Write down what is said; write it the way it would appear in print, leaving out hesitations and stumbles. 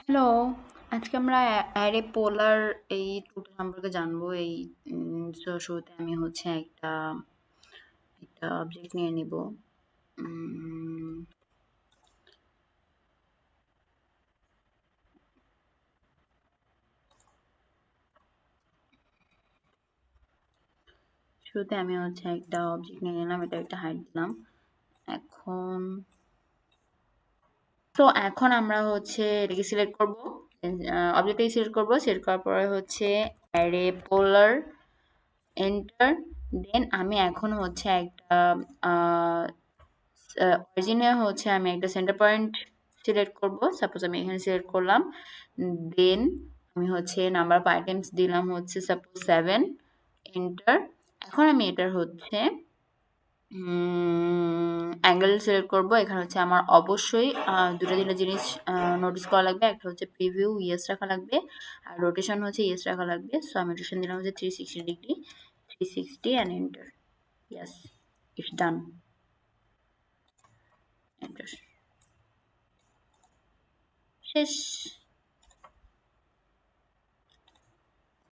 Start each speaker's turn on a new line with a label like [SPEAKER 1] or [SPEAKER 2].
[SPEAKER 1] Hello, আজকে আমরা array পোলার এই টুলটা সম্পর্কে জানবো। শুরুতে আমি হচ্ছে একটা অবজেক্ট নিয়ে নিব। উম, শুরুতে আমি হচ্ছে একটা অবজেক্ট নিয়ে নিলাম, এটা একটা হাইট দিলাম। এখন এখন আমরা হচ্ছে এটাকে সিলেক্ট করব, অবজেক্টটাকে সিলেক্ট করব। সিলেক্ট করার পরে হচ্ছে অ্যারে পোলার এন্টার। দেন আমি এখন হচ্ছে একটা অরিজিনে হচ্ছে আমি একটা সেন্টার পয়েন্ট সিলেক্ট করব। সাপোজ আমি এখানে সিলেক্ট করলাম। দেন আমি হচ্ছে নাম্বার অফ আইটেমস দিলাম হচ্ছে সাপোজ 7, এন্টার। এখন আমি এটার হচ্ছে অ্যাঙ্গেল সিলেক্ট করব। এখানে হচ্ছে আমার অবশ্যই দুটো তিনটা জিনিস নোটিস করা লাগবে। একটা হচ্ছে প্রিভিউ ইয়েস রাখা লাগবে, আর রোটেশন হচ্ছে ইয়েস রাখা লাগবে। সো আমি রোটেশন দিলাম হচ্ছে 360 degree, 360 and enter. Yes, it's done. Enter. শেষ।